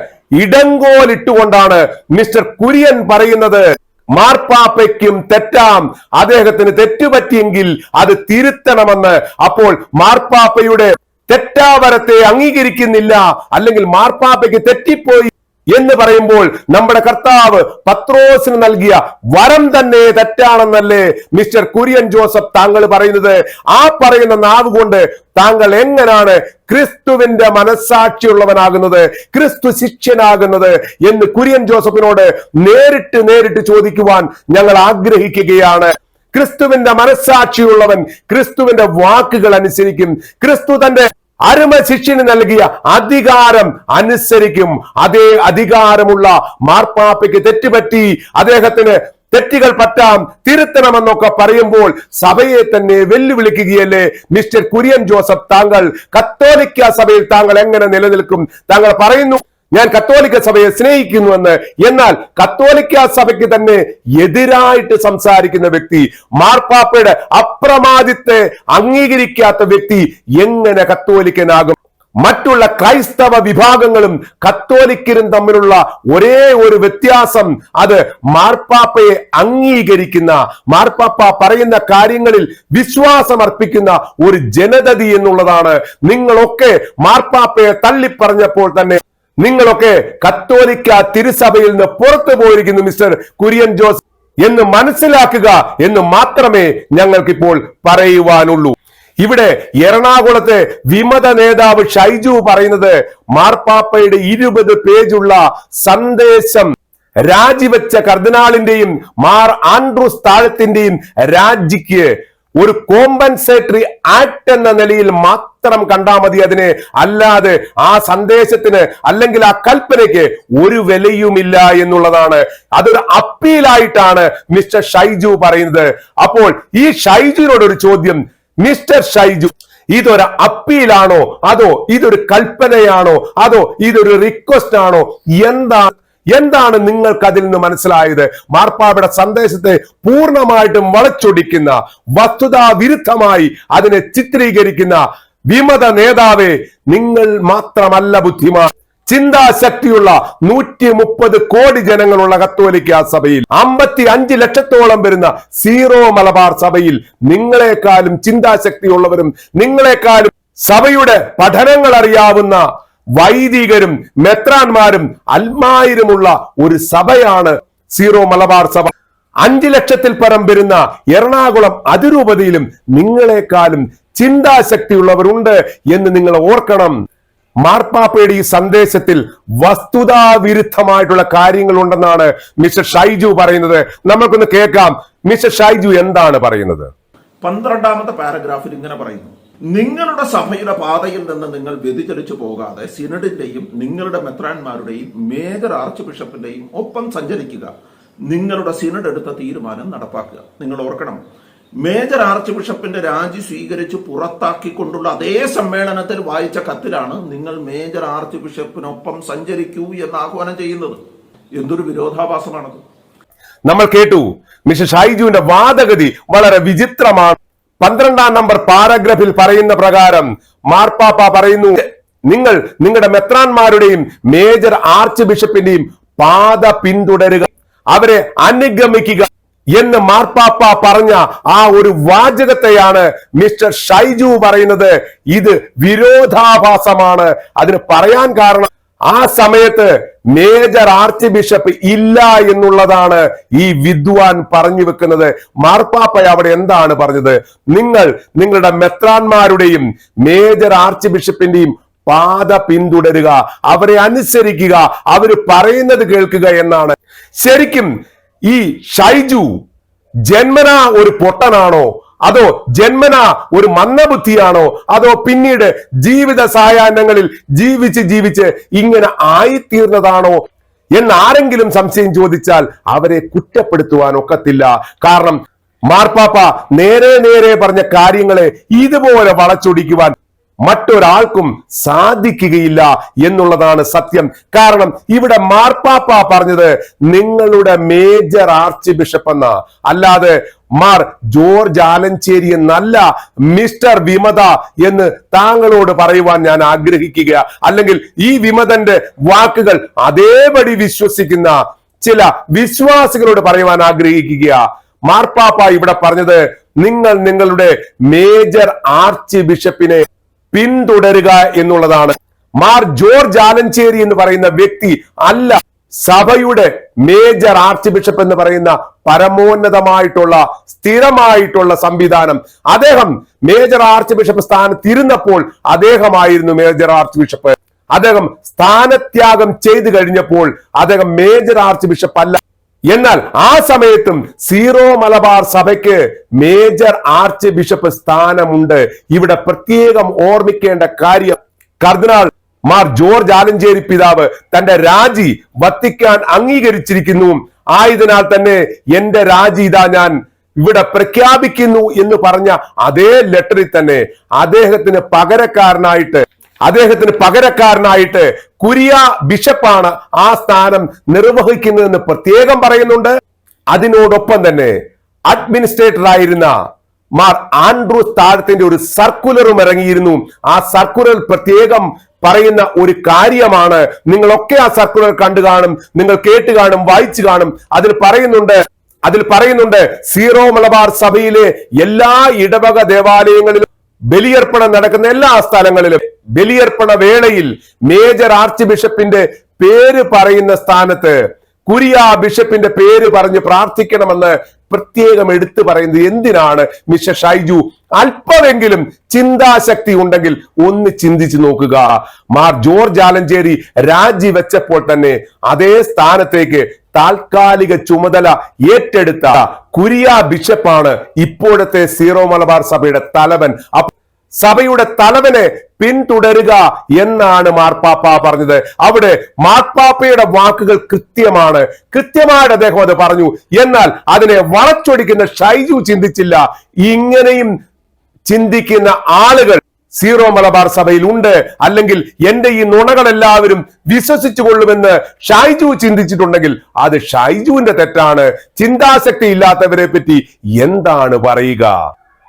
ഇടങ്കോലിട്ടുകൊണ്ടാണ് മിസ്റ്റർ കുര്യൻ പറയുന്നത് മാർപ്പാപ്പയ്ക്കും തെറ്റാം, അദ്ദേഹത്തിന് തെറ്റുപറ്റിയെങ്കിൽ അത് തിരുത്തണമെന്ന്. അപ്പോൾ മാർപ്പാപ്പയുടെ തെറ്റാവരത്തെ അംഗീകരിക്കുന്നില്ല, അല്ലെങ്കിൽ മാർപ്പാപ്പയ്ക്ക് തെറ്റിപ്പോയി എന്ന് പറയുമ്പോൾ നമ്മുടെ കർത്താവ് പത്രോസിന് നൽകിയ വരം തന്നെ തെറ്റാണെന്നല്ലേ മിസ്റ്റർ കുര്യൻ ജോസഫ് താങ്കൾ പറയുന്നത്? ആ പറയുന്ന നാവ് കൊണ്ട് താങ്കൾ എങ്ങനെയാണ് ക്രിസ്തുവിന്റെ മനസ്സാക്ഷിയുള്ളവനാകുന്നത്, ക്രിസ്തു ശിഷ്യനാകുന്നത് എന്ന് കുര്യൻ ജോസഫിനോട് നേരിട്ട് ചോദിക്കുവാൻ ഞങ്ങൾ ആഗ്രഹിക്കുകയാണ്. ക്രിസ്തുവിന്റെ മനസ്സാക്ഷിയുള്ളവൻ ക്രിസ്തുവിന്റെ വാക്കുകൾ അനുസരിക്കും. ക്രിസ്തു തന്റെ അരുമ ശിഷ്യന് നൽകിയ അധികാരം അനുസരിക്കും. അതേ അധികാരമുള്ള മാർപ്പാപ്പയ്ക്ക് തെറ്റുപറ്റി, അദ്ദേഹത്തിന് തെറ്റുകൾ പറ്റാം, തിരുത്തണമെന്നൊക്കെ പറയുമ്പോൾ സഭയെ തന്നെ വെല്ലുവിളിക്കുകയല്ലേ മിസ്റ്റർ കുര്യൻ ജോസഫ്? താങ്കൾ കത്തോലിക്ക സഭയിൽ താങ്കൾ എങ്ങനെ നിലനിൽക്കും? താങ്കൾ പറയുന്നു ഞാൻ കത്തോലിക്ക സഭയെ സ്നേഹിക്കുന്നുവെന്ന്. എന്നാൽ കത്തോലിക്ക സഭയ്ക്ക് തന്നെ എതിരായിട്ട് സംസാരിക്കുന്ന വ്യക്തി, മാർപ്പാപ്പയുടെ അപ്രമാദിത്തെ അംഗീകരിക്കാത്ത വ്യക്തി എങ്ങനെ കത്തോലിക്കനാകും? മറ്റുള്ള ക്രൈസ്തവ വിഭാഗങ്ങളും കത്തോലിക്കരും തമ്മിലുള്ള ഒരേ ഒരു വ്യത്യാസം, അത് മാർപ്പാപ്പയെ അംഗീകരിക്കുന്ന, മാർപ്പാപ്പ പറയുന്ന കാര്യങ്ങളിൽ വിശ്വാസം അർപ്പിക്കുന്ന ഒരു ജനതതി എന്നുള്ളതാണ്. നിങ്ങളൊക്കെ മാർപ്പാപ്പയെ തള്ളിപ്പറഞ്ഞപ്പോൾ തന്നെ നിങ്ങളൊക്കെ കത്തോലിക്ക തിരുസഭയിൽ നിന്ന് പുറത്തു പോയിരിക്കുന്നു മിസ്റ്റർ കുര്യൻ ജോസ് എന്ന് മനസ്സിലാക്കുക എന്ന് മാത്രമേ ഞങ്ങൾക്കിപ്പോൾ പറയുവാനുള്ളൂ. ഇവിടെ എറണാകുളത്തെ വിമത നേതാവ് ഷൈജു പറയുന്നത് മാർപ്പാപ്പയുടെ 20 പേജുള്ള സന്ദേശം രാജിവെച്ച കർദിനാളിന്റെയും മാർ ആൻഡ്രൂസ് താഴത്തിന്റെയും രാജിക്ക് ഒരു കോമ്പൻസേറ്ററി ആക്ട് എന്ന നിലയിൽ മാത്രം കണ്ടാൽ മതി അതിനെ. അല്ലാതെ ആ സന്ദേശത്തിന് അല്ലെങ്കിൽ ആ കൽപ്പനയ്ക്ക് ഒരു വിലയുമില്ല എന്നുള്ളതാണ്. അതൊരു അപ്പീലായിട്ടാണ് മിസ്റ്റർ ഷൈജു പറയുന്നത്. അപ്പോൾ ഈ ഷൈജുവിനോടൊരു ചോദ്യം, മിസ്റ്റർ ഷൈജു, ഇതൊരു അപ്പീലാണോ, അതോ ഇതൊരു കൽപ്പനയാണോ, അതോ ഇതൊരു റിക്വസ്റ്റ് ആണോ? എന്താണ് നിങ്ങൾക്ക് അതിൽ നിന്ന് മനസ്സിലായത്? മാർപ്പാപ്പയുടെ സന്ദേശത്തെ പൂർണ്ണമായിട്ടും വളച്ചൊടിക്കുന്ന, വസ്തുതാ വിരുദ്ധമായി അതിനെ ചിത്രീകരിക്കുന്ന വിമത നേതാവേ, നിങ്ങൾ മാത്രമല്ല ബുദ്ധിമാൻ. ചിന്താശക്തിയുള്ള 130 കോടി ജനങ്ങളുള്ള കത്തോലിക്ക സഭയിൽ 55 ലക്ഷത്തോളം വരുന്ന സീറോ മലബാർ സഭയിൽ നിങ്ങളെക്കാളും ചിന്താശക്തിയുള്ളവരും നിങ്ങളെക്കാളും സഭയുടെ പഠനങ്ങൾ അറിയാവുന്ന വൈദികരും മെത്രാന്മാരും അൽമായരുമുള്ള ഒരു സഭയാണ് സീറോ മലബാർ സഭ. 5 ലക്ഷത്തിൽ പരം വരുന്ന എറണാകുളം അതിരൂപതയിലും നിങ്ങളെക്കാളും ചിന്താശക്തിയുള്ളവരുണ്ട് എന്ന് നിങ്ങൾ ഓർക്കണം. മാർപ്പാപ്പയുടെ ഈ സന്ദേശത്തിൽ വസ്തുതാവിരുദ്ധമായിട്ടുള്ള കാര്യങ്ങൾ ഉണ്ടെന്നാണ് മിസ്റ്റർ ഷൈജു പറയുന്നത്. നമ്മൾക്കൊന്ന് കേൾക്കാം മിസ്റ്റർ ഷൈജു എന്താണ് പറയുന്നത്. 12ാമത്തെ പാരഗ്രാഫിൽ ഇങ്ങനെ പറയുന്നു: നിങ്ങളുടെ സഭയുടെ പാതയിൽ നിന്ന് നിങ്ങൾ വ്യതിചലിച്ചു പോകാതെ സിനഡിന്റെയും നിങ്ങളുടെ മെത്രാന്മാരുടെയും മേജർ ആർച്ച് ബിഷപ്പിന്റെയും ഒപ്പം സഞ്ചരിക്കുക. നിങ്ങളുടെ സിനഡ് എടുത്ത തീരുമാനം നടപ്പാക്കുക. നിങ്ങൾ ഓർക്കണം, മേജർ ആർച്ച് ബിഷപ്പിന്റെ രാജി സ്വീകരിച്ച് പുറത്താക്കിക്കൊണ്ടുള്ള അതേ സമ്മേളനത്തിൽ വായിച്ച കത്തിലാണ് നിങ്ങൾ മേജർ ആർച്ച് ബിഷപ്പിനൊപ്പം സഞ്ചരിക്കൂ എന്ന് ആഹ്വാനം ചെയ്യുന്നത്. എന്തൊരു വിരോധാഭാസമാണത്. നമ്മൾ കേട്ടു മിസ്റ്റർ ഷൈജുവിന്റെ വാദഗതി വളരെ വിചിത്രമാണ്. 12ാം നമ്പർ പാരഗ്രാഫിൽ പറയുന്ന പ്രകാരം മാർപ്പാപ്പ പറയുന്നു, നിങ്ങൾ നിങ്ങളുടെ മെത്രാന്മാരുടെയും മേജർ ആർച്ച് ബിഷപ്പിന്റെയും പാത പിന്തുടരുക, അവരെ അനുഗമിക്കുക എന്ന് മാർപ്പാപ്പ പറഞ്ഞ ആ ഒരു വാചകത്തെയാണ് മിസ്റ്റർ ഷൈജു പറയുന്നത്. ഇത് വിരോധാഭാസമാണ്. അതിന് പറയാൻ കാരണം ആ സമയത്ത് മേജർ ആർച്ച് ബിഷപ്പ് ഇല്ല എന്നുള്ളതാണ് ഈ വിദ്വാൻ പറഞ്ഞു വെക്കുന്നത്. മാർപ്പാപ്പ അവിടെ എന്താണ് പറഞ്ഞത്? നിങ്ങൾ നിങ്ങളുടെ മെത്രാന്മാരുടെയും മേജർ ആർച്ച് ബിഷപ്പിന്റെയും പാത പിന്തുടരുക, അവരെ അനുസരിക്കുക, അവര് പറയുന്നത് കേൾക്കുക എന്നാണ്. ശരിക്കും ഈ ഷൈജു ജന്മനാ ഒരു പൊട്ടനാണോ, അതോ ജന്മന ഒരു മന്ദബുദ്ധിയാണോ, അതോ പിന്നീട് ജീവിത സായാഹ്നങ്ങളിൽ ജീവിച്ച് ഇങ്ങനെ ആയിത്തീർന്നതാണോ എന്നാരെങ്കിലും സംശയം ചോദിച്ചാൽ അവരെ കുറ്റപ്പെടുത്തുവാൻ ഒക്കത്തില്ല. കാരണം മാർപ്പാപ്പ നേരെ പറഞ്ഞ കാര്യങ്ങളെ ഇതുപോലെ വളച്ചൊടിക്കുവാൻ മറ്റൊരാൾക്കും സാധിക്കുകയില്ല എന്നുള്ളതാണ് സത്യം. കാരണം ഇവിടെ മാർപ്പാപ്പ പറഞ്ഞത് നിങ്ങളുടെ മേജർ ആർച്ച് ബിഷപ്പ് എന്ന, അല്ലാതെ മാർ ജോർജ് ആലഞ്ചേരി എന്നല്ല മിസ്റ്റർ വിമത എന്ന് താങ്കളോട് പറയുവാൻ ഞാൻ ആഗ്രഹിക്കുക. അല്ലെങ്കിൽ ഈ വിമതന്റെ വാക്കുകൾ അതേപടി വിശ്വസിക്കുന്ന ചില വിശ്വാസികളോട് പറയുവാൻ ആഗ്രഹിക്കുക. മാർപ്പാപ്പ ഇവിടെ പറഞ്ഞത് നിങ്ങൾ നിങ്ങളുടെ മേജർ ആർച്ച് ബിഷപ്പിനെ പിന്തുടരുക എന്നുള്ളതാണ്. മാർ ജോർജ് ആലഞ്ചേരി എന്ന് പറയുന്ന വ്യക്തി അല്ല സഭയുടെ മേജർ ആർച്ച് ബിഷപ്പ് എന്ന് പറയുന്ന പരമോന്നതമായിട്ടുള്ള സ്ഥിരമായിട്ടുള്ള സംവിധാനം. അദ്ദേഹം മേജർ ആർച്ച് ബിഷപ്പ് സ്ഥാനത്തിരുന്നപ്പോൾ അദ്ദേഹമായിരുന്നു മേജർ ആർച്ച് ബിഷപ്പ്. അദ്ദേഹം സ്ഥാനത്യാഗം ചെയ്തു കഴിഞ്ഞപ്പോൾ അദ്ദേഹം മേജർ ആർച്ച് ബിഷപ്പ് അല്ല. എന്നാൽ ആ സമയത്തും സീറോ മലബാർ സഭയ്ക്ക് മേജർ ആർച്ച് ബിഷപ്പ് സ്ഥാനമുണ്ട്. ഇവിടെ പ്രത്യേകം ഓർമ്മിക്കേണ്ട കാര്യം, കർദിനാൾ മാർ ജോർജ് ആലഞ്ചേരി പിതാവ് തന്റെ രാജി വത്തിക്കാൻ അംഗീകരിച്ചിരിക്കുന്നു. ആയതിനാൽ തന്നെ എന്റെ രാജി ഇതാ ഞാൻ ഇവിടെ പ്രഖ്യാപിക്കുന്നു എന്ന് പറഞ്ഞ അതേ ലെറ്ററിൽ തന്നെ അദ്ദേഹത്തിന് പകരക്കാരനായിട്ട് കുരിയ ബിഷപ്പാണ് ആ സ്ഥാനം നിർവഹിക്കുന്നതെന്ന് പ്രത്യേകം പറയുന്നുണ്ട്. അതിനോടൊപ്പം തന്നെ അഡ്മിനിസ്ട്രേറ്റർ ആയിരുന്ന മാർ ആൻഡ്രൂസ് താഴത്തിന്റെ ഒരു സർക്കുലറും ഇറങ്ങിയിരുന്നു. ആ സർക്കുലർ പ്രത്യേകം പറയുന്ന ഒരു കാര്യമാണ്, നിങ്ങളൊക്കെ ആ സർക്കുലർ കണ്ടു കാണും, നിങ്ങൾ കേട്ട് കാണും, വായിച്ചു കാണും. അതിൽ പറയുന്നുണ്ട് സീറോ മലബാർ സഭയിലെ എല്ലാ ഇടവക ദേവാലയങ്ങളിലും ബലിയർപ്പണം നടക്കുന്ന എല്ലാ സ്ഥലങ്ങളിലും ബലിയർപ്പണ വേളയിൽ മേജർ ആർച്ച് ബിഷപ്പിന്റെ പേര് പറയുന്ന സ്ഥാനത്ത് കുരിയ ബിഷപ്പിന്റെ പേര് പറഞ്ഞ് പ്രാർത്ഥിക്കണമെന്ന് പ്രത്യേകം എടുത്തു പറയുന്നത് എന്തിനാണ്? മിസ്റ്റർ ഷൈജു, അല്പമെങ്കിലും ചിന്താശക്തി ഉണ്ടെങ്കിൽ ഒന്ന് ചിന്തിച്ചു നോക്കുക. മാർ ജോർജ് ആലഞ്ചേരി രാജിവെച്ചപ്പോൾ തന്നെ അതേ സ്ഥാനത്തേക്ക് താൽക്കാലിക ചുമതല ഏറ്റെടുത്ത കുരിയ ബിഷപ്പാണ് ഇപ്പോഴത്തെ സീറോ മലബാർ സഭയുടെ തലവൻ. സഭയുടെ തലവനെ പിന്തുടരുക എന്നാണ് മാർപ്പാപ്പ പറഞ്ഞത്. അവിടെ മാർപ്പാപ്പയുടെ വാക്കുകൾ കൃത്യമായിട്ട് അദ്ദേഹം അത് പറഞ്ഞു. എന്നാൽ അതിനെ വളച്ചൊടിക്കുന്ന ഷൈജു ചിന്തിച്ചില്ല. ഇങ്ങനെയും ചിന്തിക്കുന്ന ആളുകൾ സീറോ മലബാർ സഭയിൽ ഉണ്ട്, അല്ലെങ്കിൽ എന്റെ ഈ നുണകൾ എല്ലാവരും വിശ്വസിച്ചു കൊള്ളുമെന്ന് ഷൈജു ചിന്തിച്ചിട്ടുണ്ടെങ്കിൽ അത് ഷൈജുവിന്റെ തെറ്റാണ്. ചിന്താശക്തി ഇല്ലാത്തവരെ പറ്റി എന്താണ് പറയുക?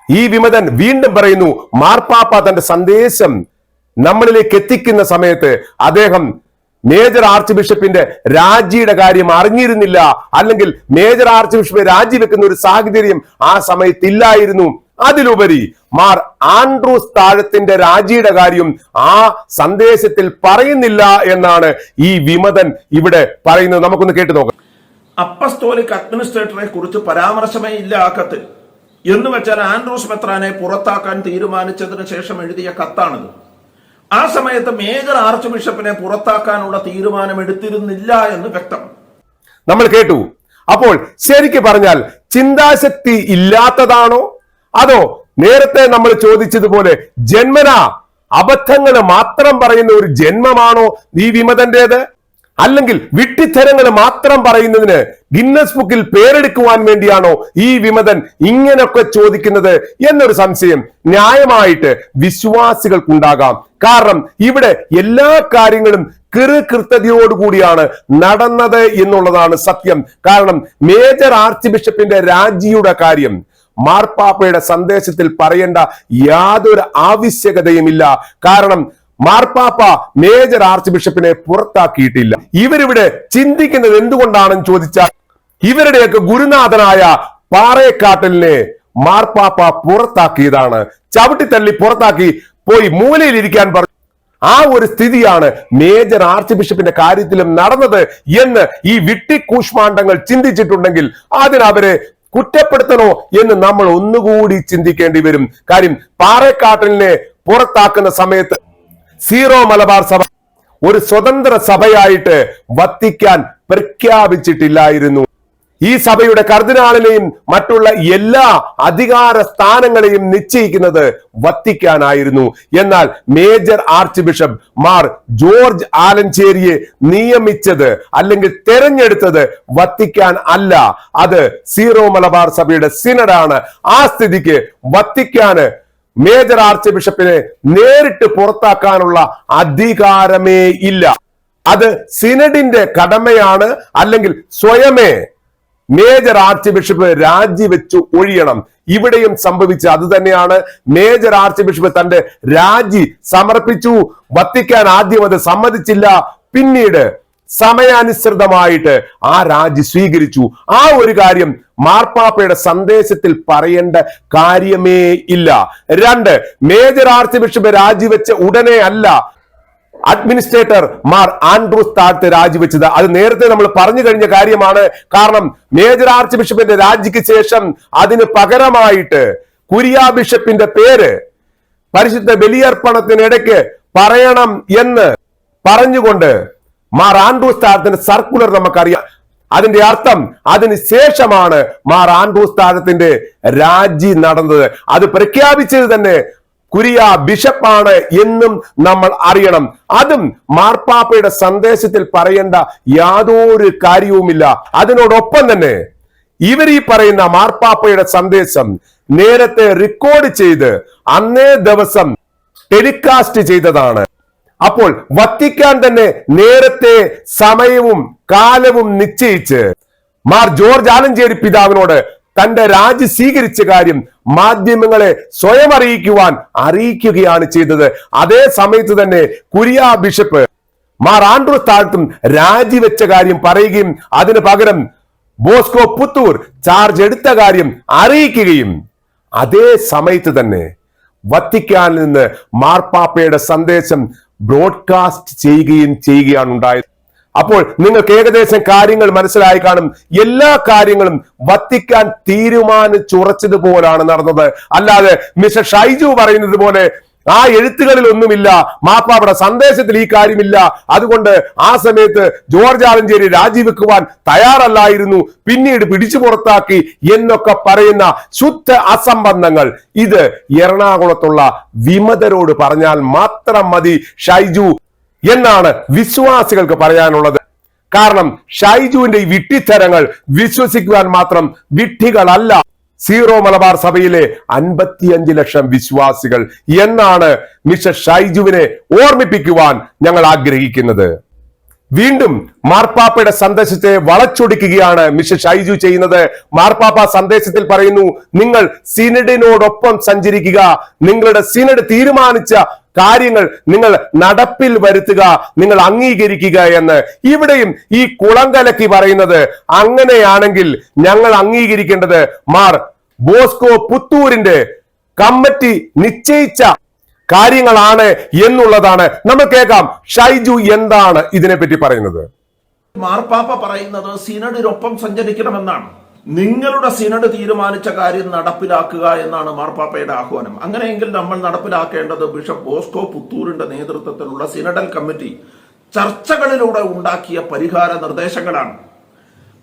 ഈ വിമതൻ വീണ്ടും പറയുന്നു, മാർപ്പാപ്പ തന്റെ സന്ദേശം നമ്മളിലേക്ക് എത്തിക്കുന്ന സമയത്ത് അദ്ദേഹം മേജർ ആർച്ച് ബിഷപ്പിന്റെ രാജിയുടെ കാര്യം അറിഞ്ഞിരുന്നില്ല, അല്ലെങ്കിൽ മേജർ ആർച്ച് ബിഷപ്പ് രാജിവെക്കുന്ന ഒരു സാഹചര്യം ആ സമയത്തില്ലായിരുന്നു. അതിലുപരി മാർ ആൻഡ്രൂസ് താഴത്തിന്റെ രാജിയുടെ കാര്യം ആ സന്ദേശത്തിൽ പറയുന്നില്ല എന്നാണ് ഈ വിമതൻ ഇവിടെ പറയുന്നത്. നമുക്കൊന്ന് കേട്ടു നോക്കാം. അപ്പസ്തോലിക് അഡ്മിനിസ്ട്രേറ്ററെ കുറിച്ച് പരാമർശമേ ഇല്ല ആ കത്തിൽ. എന്ന് വെച്ചാൽ ആൻഡ്രൂസ് മെത്രാനെ പുറത്താക്കാൻ തീരുമാനിച്ചതിന് ശേഷം എഴുതിയ കത്താണിത്. ആ സമയത്ത് മേജർ ആർച്ച് ബിഷപ്പിനെ പുറത്താക്കാനുള്ള തീരുമാനം എടുത്തിരുന്നില്ല എന്ന് വ്യക്തം. നമ്മൾ കേട്ടു. അപ്പോൾ ശരിക്ക് പറഞ്ഞാൽ ചിന്താശക്തി ഇല്ലാത്തതാണോ, അതോ നേരത്തെ നമ്മൾ ചോദിച്ചതുപോലെ ജന്മനാ അബദ്ധങ്ങൾ മാത്രം പറയുന്ന ഒരു ജന്മമാണോ ഈ വിമതന്റേത്? അല്ലെങ്കിൽ വിഡ്ഢിത്തരങ്ങൾ മാത്രം പറയുന്നതിന് ഗിന്നസ് ബുക്കിൽ പേരെടുക്കുവാൻ വേണ്ടിയാണോ ഈ വിമതൻ ഇങ്ങനെയൊക്കെ ചോദിക്കുന്നത് എന്നൊരു സംശയം ന്യായമായിട്ട് വിശ്വാസികൾക്കുണ്ടാകാം. കാരണം ഇവിടെ എല്ലാ കാര്യങ്ങളും കൃത്യതയോടുകൂടിയാണ് നടന്നത് എന്നുള്ളതാണ് സത്യം. കാരണം മേജർ ആർച്ച് ബിഷപ്പിന്റെ രാജിയുടെ കാര്യം മാർപ്പാപ്പയുടെ സന്ദേശത്തിൽ പറയേണ്ട യാതൊരു ആവശ്യകതയുമില്ല. കാരണം മാർപ്പാപ്പ മേജർ ആർച്ച് ബിഷപ്പിനെ പുറത്താക്കിയിട്ടില്ല. ഇവരിവിടെ ചിന്തിക്കുന്നത് എന്തുകൊണ്ടാണെന്ന് ചോദിച്ചാൽ ഇവരുടെയൊക്കെ ഗുരുനാഥനായ പാറേക്കാട്ടലിനെ മാർപ്പാപ്പ പുറത്താക്കിയതാണ്. ചവിട്ടിത്തള്ളി പുറത്താക്കി പോയി മൂലയിലിരിക്കാൻ പറഞ്ഞു. ആ ഒരു സ്ഥിതിയാണ് മേജർ ആർച്ച് ബിഷപ്പിന്റെ കാര്യത്തിലും നടന്നത് എന്ന് ഈ വിട്ടിക്കൂഷ്മാണ്ഡങ്ങൾ ചിന്തിച്ചിട്ടുണ്ടെങ്കിൽ അതിനവരെ കുറ്റപ്പെടുത്തണോ എന്ന് നമ്മൾ ഒന്നുകൂടി ചിന്തിക്കേണ്ടി വരും. കാര്യം പാറേക്കാട്ടലിനെ പുറത്താക്കുന്ന സമയത്ത് സീറോ മലബാർ സഭ ഒരു സ്വതന്ത്ര സഭയായിട്ട് വത്തിക്കാൻ പ്രഖ്യാപിച്ചിട്ടില്ലായിരുന്നു. ഈ സഭയുടെ കർദിനാളിനെയും മറ്റുള്ള എല്ലാ അധികാര സ്ഥാനങ്ങളെയും നിശ്ചയിക്കുന്നത് വത്തിക്കാനായിരുന്നു. എന്നാൽ major archbishop Mar George ആലഞ്ചേരിയെ നിയമിച്ചത് അല്ലെങ്കിൽ തെരഞ്ഞെടുത്തത് വത്തിക്കാൻ അല്ല, അത് സീറോ മലബാർ സഭയുടെ സിനഡാണ്. ആ സ്ഥിതിക്ക് വത്തിക്കാന് മേജർ ആർച്ച് ബിഷപ്പിനെ നേരിട്ട് പുറത്താക്കാനുള്ള അധികാരമേ ഇല്ല. അത് സിനഡിന്റെ കടമയാണ്. അല്ലെങ്കിൽ സ്വയമേ മേജർ ആർച്ച് ബിഷപ്പ് രാജിവെച്ചു ഒഴിയണം. ഇവിടെയും സംഭവിച്ചത് അത് തന്നെയാണ്. മേജർ ആർച്ച് ബിഷപ്പ് തന്റെ രാജി സമർപ്പിച്ചു. വത്തിക്കാൻ ആദ്യം അത് സമ്മതിച്ചില്ല, പിന്നീട് സമയാനുസൃതമായിട്ട് ആ രാജി സ്വീകരിച്ചു. ആ ഒരു കാര്യം മാർപ്പാപ്പയുടെ സന്ദേശത്തിൽ പറയേണ്ട കാര്യമേ ഇല്ല. 2, മേജർ ആർച്ച് ബിഷപ്പ് രാജിവെച്ച ഉടനെ അല്ല അഡ്മിനിസ്ട്രേറ്റർ മാർ ആൻഡ്രൂസ് താഴത്തെ രാജിവെച്ചത്. അത് നേരത്തെ നമ്മൾ പറഞ്ഞു കഴിഞ്ഞ കാര്യമാണ്. കാരണം മേജർ ആർച്ച് ബിഷപ്പിന്റെ രാജിക്ക് ശേഷം അതിന് പകരമായിട്ട് കുരിയ ബിഷപ്പിന്റെ പേര് പരിശുദ്ധ ബലിയർപ്പണത്തിനിടയ്ക്ക് പറയണം എന്ന് പറഞ്ഞുകൊണ്ട് മാർ ആൻഡ്രൂസ് താഴത്തിന്റെ സർക്കുലർ നമുക്കറിയാം. അതിന്റെ അർത്ഥം അതിന് ശേഷമാണ് മാർ ആൻഡ്രൂസ് താഴത്തിന്റെ രാജി നടന്നത്. അത് പ്രഖ്യാപിച്ചത് തന്നെ കുരിയ ബിഷപ്പാണ് എന്നും നമ്മൾ അറിയണം. അതും മാർപ്പാപ്പയുടെ സന്ദേശത്തിൽ പറയേണ്ട യാതൊരു കാര്യവുമില്ല. അതിനോടൊപ്പം തന്നെ ഇവർ ഈ പറയുന്ന മാർപ്പാപ്പയുടെ സന്ദേശം നേരത്തെ റെക്കോർഡ് ചെയ്ത് അന്നേ ദിവസം ടെലികാസ്റ്റ് ചെയ്തതാണ്. അപ്പോൾ വത്തിക്കാൻ തന്നെ നേരത്തെ സമയവും കാലവും നിശ്ചയിച്ച് മാർ ജോർജ് ആലഞ്ചേരി പിതാവിനോട് തന്റെ രാജി സ്വീകരിച്ച കാര്യം മാധ്യമങ്ങളെ സ്വയം അറിയിക്കുകയാണ് ചെയ്തത്. അതേ സമയത്ത് തന്നെ കുരിയ ബിഷപ്പ് മാർ ആൻഡ്രൂസ് താഴത്തും രാജിവെച്ച കാര്യം പറയുകയും അതിന് പകരം ബോസ്കോ പുത്തൂർ ചാർജ് എടുത്ത കാര്യം അറിയിക്കുകയും അതേ സമയത്ത് തന്നെ വത്തിക്കാനിൽ നിന്ന് മാർപ്പാപ്പയുടെ സന്ദേശം ബ്രോഡ്കാസ്റ്റ് ചെയ്യുകയാണ് ഉണ്ടായത്. അപ്പോൾ നിങ്ങൾക്ക് ഏകദേശം കാര്യങ്ങൾ മനസ്സിലായി കാണും. എല്ലാ കാര്യങ്ങളും വത്തിക്കാൻ തീരുമാനിച്ചുറച്ചതുപോലാണ് നടന്നത്. അല്ലാതെ മിസ്റ്റർ ഷൈജു പറയുന്നത് പോലെ ആ എഴുത്തുകളിൽ ഒന്നുമില്ല, മാർപ്പാപ്പയുടെ സന്ദേശത്തിൽ ഈ കാര്യമില്ല, അതുകൊണ്ട് ആ സമയത്ത് ജോർജ് ആലഞ്ചേരി രാജിവെക്കുവാൻ തയ്യാറല്ലായിരുന്നു, പിന്നീട് പിടിച്ചു പുറത്താക്കി എന്നൊക്കെ പറയുന്ന ശുദ്ധ അസംബന്ധങ്ങൾ ഇത് എറണാകുളത്തുള്ള വിമതരോട് പറഞ്ഞാൽ മാത്രം മതി ഷൈജു എന്നാണ് വിശ്വാസികൾക്ക് പറയാനുള്ളത്. കാരണം ഷൈജുവിന്റെ ഈ വിഡ്ഢിത്തരങ്ങൾ വിശ്വസിക്കുവാൻ മാത്രം വിഡ്ഢികളല്ല സീറോ മലബാർ സഭയിലെ 55 ലക്ഷം വിശ്വാസികൾ എന്നാണ് മിസ്റ്റർ ഷൈജുവിനെ ഓർമ്മിപ്പിക്കുവാൻ ഞങ്ങൾ ആഗ്രഹിക്കുന്നത്. വീണ്ടും മാർപ്പാപ്പയുടെ സന്ദേശത്തെ വളച്ചൊടിക്കുകയാണ് മിസ്റ്റർ ഷൈജു ചെയ്യുന്നത്. മാർപ്പാപ്പ സന്ദേശത്തിൽ പറയുന്നു, നിങ്ങൾ സിനഡിനോടൊപ്പം സഞ്ചരിക്കുക, നിങ്ങളുടെ സിനഡ് തീരുമാനിച്ച കാര്യങ്ങൾ നിങ്ങൾ നടപ്പിൽ വരുത്തുക, നിങ്ങൾ അംഗീകരിക്കുക എന്ന്. ഇവിടെയും ഈ കുളം കലക്കി പറയുന്നത് അങ്ങനെയാണെങ്കിൽ ഞങ്ങൾ അംഗീകരിക്കേണ്ടത് മാർ ബോസ്കോ പുത്തൂരിന്റെ കമ്മിറ്റി നിശ്ചയിച്ച കാര്യങ്ങളാണ് എന്നുള്ളതാണ്. നമ്മൾ കേൾക്കാം ഷൈജു എന്താണ് ഇതിനെപ്പറ്റി പറയുന്നത്. മാർപ്പാപ്പ പറയുന്നത് സിനഡിനൊപ്പം സഞ്ചരിക്കണമെന്നാണ്. നിങ്ങളുടെ സിനഡ് തീരുമാനിച്ച കാര്യം നടപ്പിലാക്കുക എന്നാണ് മാർപ്പാപ്പയുടെ ആഹ്വാനം. അങ്ങനെയെങ്കിൽ നമ്മൾ നടപ്പിലാക്കേണ്ടത് ബിഷപ്പ് ബോസ്കോ പുത്തൂരിന്റെ നേതൃത്വത്തിലുള്ള സിനഡൽ കമ്മിറ്റി ചർച്ചകളിലൂടെ ഉണ്ടാക്കിയ പരിഹാര നിർദ്ദേശങ്ങളാണ്.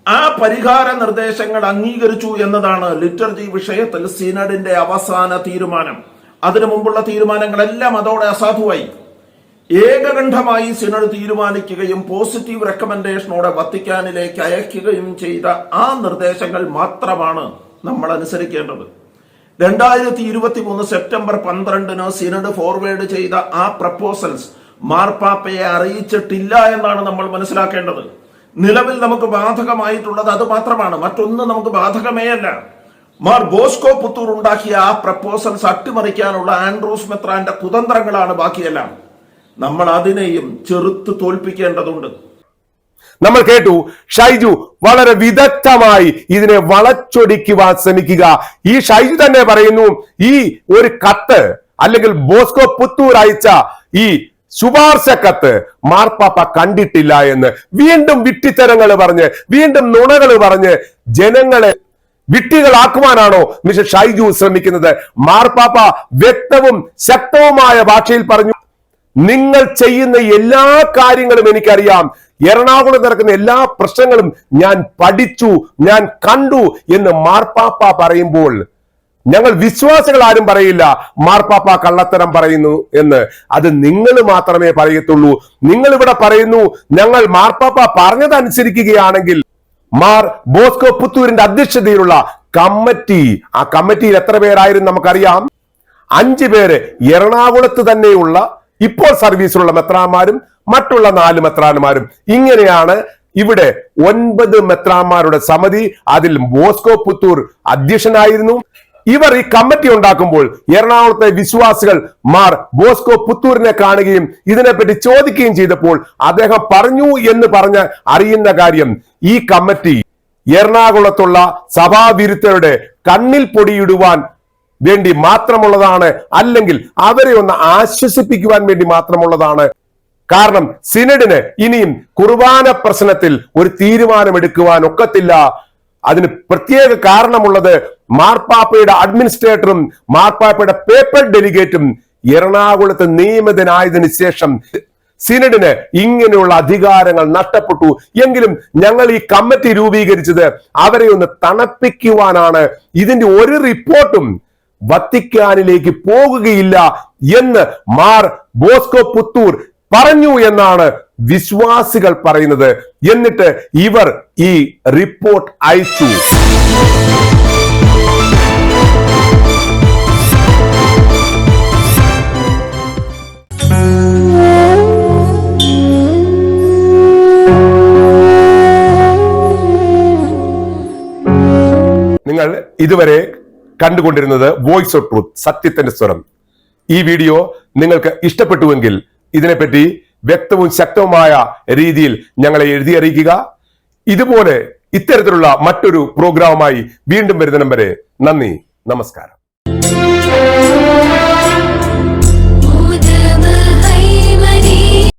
ആ പരിഹാര നിർദ്ദേശങ്ങൾ അംഗീകരിച്ചു എന്നതാണ് ലിറ്റർജി വിഷയത്തിൽ സിനഡിന്റെ അവസാന തീരുമാനം. അതിനു മുമ്പുള്ള തീരുമാനങ്ങളെല്ലാം അതോടെ അസാധുവായി. ഏകകണ്ഠമായി സിനഡ് തീരുമാനിക്കുകയും പോസിറ്റീവ് റെക്കമെൻഡേഷനോടെ വത്തിക്കാനിലേക്ക് അയക്കുകയും ചെയ്ത ആ നിർദ്ദേശങ്ങൾ മാത്രമാണ് നമ്മൾ അനുസരിക്കേണ്ടത്. 2023 സെപ്റ്റംബർ 12 സിനഡ് ഫോർവേഡ് ചെയ്ത ആ പ്രപ്പോസൽസ് മാർപ്പാപ്പയെ അറിയിച്ചിട്ടില്ല എന്നാണ് നമ്മൾ മനസ്സിലാക്കേണ്ടത്. നിലവിൽ നമുക്ക് ബാധകമായിട്ടുള്ളത് അത് മാത്രമാണ്, മറ്റൊന്നും നമുക്ക് ബാധകമേ അല്ല. മാർ ബോസ്കോ പുത്തൂർ ഉണ്ടാക്കിയ ആ പ്രപ്പോസൽസ് അട്ടിമറിക്കാനുള്ള ആൻഡ്രൂസ് മെത്രാന്റെ കുതന്ത്രങ്ങളാണ് ബാക്കിയെല്ലാം. നമ്മൾ അതിനെയും ചെറുത്ത് തോൽപ്പിക്കേണ്ടതുണ്ട്. നമ്മൾ കേട്ടു ഷൈജു വളരെ വിദഗ്ധമായി ഇതിനെ വളച്ചൊടിക്കുവാൻ ശ്രമിക്കുക. ഈ ഷൈജു തന്നെ പറയുന്നു, ഈ ഒരു കത്ത് അല്ലെങ്കിൽ ബോസ്കോ പുത്തൂർ അയച്ച ഈ ശുപാർശ കത്ത് മാർപ്പാപ്പ കണ്ടിട്ടില്ല എന്ന്. വീണ്ടും വിഡ്ഢിത്തരങ്ങൾ പറഞ്ഞ്, വീണ്ടും നുണകൾ പറഞ്ഞ് ജനങ്ങളെ വിഡ്ഢികളാക്കുവാനാണോ മിസ്റ്റർ ഷൈജു ശ്രമിക്കുന്നത്? മാർപ്പാപ്പ വ്യക്തവും ശക്തവുമായ ഭാഷയിൽ പറഞ്ഞു, നിങ്ങൾ ചെയ്യുന്ന എല്ലാ കാര്യങ്ങളും എനിക്കറിയാം, എറണാകുളം നടക്കുന്ന എല്ലാ പ്രശ്നങ്ങളും ഞാൻ പഠിച്ചു, ഞാൻ കണ്ടു എന്ന് മാർപ്പാപ്പ പറയുമ്പോൾ ഞങ്ങൾ വിശ്വാസികൾ ആരും പറയില്ല മാർപ്പാപ്പ കള്ളത്തരം പറയുന്നു എന്ന്. അത് നിങ്ങൾ മാത്രമേ പറയത്തുള്ളൂ. നിങ്ങൾ ഇവിടെ പറയുന്നു ഞങ്ങൾ മാർപ്പാപ്പ പറഞ്ഞതനുസരിക്കുകയാണെങ്കിൽ മാർ ബോസ്കോ പുത്തൂരിന്റെ അധ്യക്ഷതയിലുള്ള കമ്മിറ്റി, ആ കമ്മിറ്റിയിൽ എത്ര പേരായിരുന്നു നമുക്കറിയാം. 5 പേര് എറണാകുളത്ത് തന്നെയുള്ള ഇപ്പോൾ സർവീസിലുള്ള മെത്രാന്മാരും മറ്റുള്ള 4 മെത്രാന്മാരും. ഇങ്ങനെയാണ് ഇവിടെ 9 മെത്രാന്മാരുടെ സമിതി. അതിൽ ബോസ്കോ പുത്തൂർ അധ്യക്ഷനായിരുന്നു. ഇവർ ഈ കമ്മിറ്റി ഉണ്ടാക്കുമ്പോൾ എറണാകുളത്തെ വിശ്വാസികൾ മാർ ബോസ്കോ പുത്തൂരിനെ കാണുകയും ഇതിനെപ്പറ്റി ചോദിക്കുകയും ചെയ്തപ്പോൾ അദ്ദേഹം പറഞ്ഞു എന്ന് പറഞ്ഞ് അറിയുന്ന കാര്യം, ഈ കമ്മിറ്റി എറണാകുളത്തുള്ള സഭാവിരുദ്ധരുടെ കണ്ണിൽ പൊടിയിടുവാൻ വേണ്ടി മാത്രമുള്ളതാണ്, അല്ലെങ്കിൽ അവരെ ഒന്ന് ആശ്വസിപ്പിക്കുവാൻ വേണ്ടി മാത്രമുള്ളതാണ്. കാരണം സിനഡിന് ഇനിയും കുർബാന പ്രശ്നത്തിൽ ഒരു തീരുമാനമെടുക്കുവാൻ ഒക്കത്തില്ല. അതിന് പ്രത്യേക കാരണമുള്ളത് മാർപ്പാപ്പയുടെ അഡ്മിനിസ്ട്രേറ്ററും മാർപ്പാപ്പയുടെ പേപ്പർ ഡെലിഗേറ്റും എറണാകുളത്ത് നിയമിതനായതിനു ശേഷം സിനഡിന് ഇങ്ങനെയുള്ള അധികാരങ്ങൾ നഷ്ടപ്പെട്ടു. എങ്കിലും ഞങ്ങൾ ഈ കമ്മിറ്റി രൂപീകരിച്ചത് അവരെ ഒന്ന് തണുപ്പിക്കുവാനാണ്. ഇതിന്റെ ഒരു റിപ്പോർട്ടും വത്തിക്കാനിലേക്ക് പോകുകയില്ല എന്ന് മാർ ബോസ്കോ പുത്തൂർ പറഞ്ഞു എന്നാണ് വിശ്വാസികൾ പറയുന്നത്. എന്നിട്ട് ഇവർ ഈ റിപ്പോർട്ട് അയച്ചു. നിങ്ങൾ ഇതുവരെ കണ്ടുകൊണ്ടിരുന്നത് വോയിസ് ഓഫ് ട്രൂത്ത്, സത്യത്തിന്റെ സ്വരം. ഈ വീഡിയോ നിങ്ങൾക്ക് ഇഷ്ടപ്പെട്ടുവെങ്കിൽ ഇതിനെപ്പറ്റി വ്യക്തവും ശക്തവുമായ രീതിയിൽ ഞങ്ങളെ എഴുതി അറിയിക്കുക. ഇതുപോലെ ഇത്തരത്തിലുള്ള മറ്റൊരു പ്രോഗ്രാമുമായി വീണ്ടും വരുന്ന വരെ നന്ദി, നമസ്കാരം.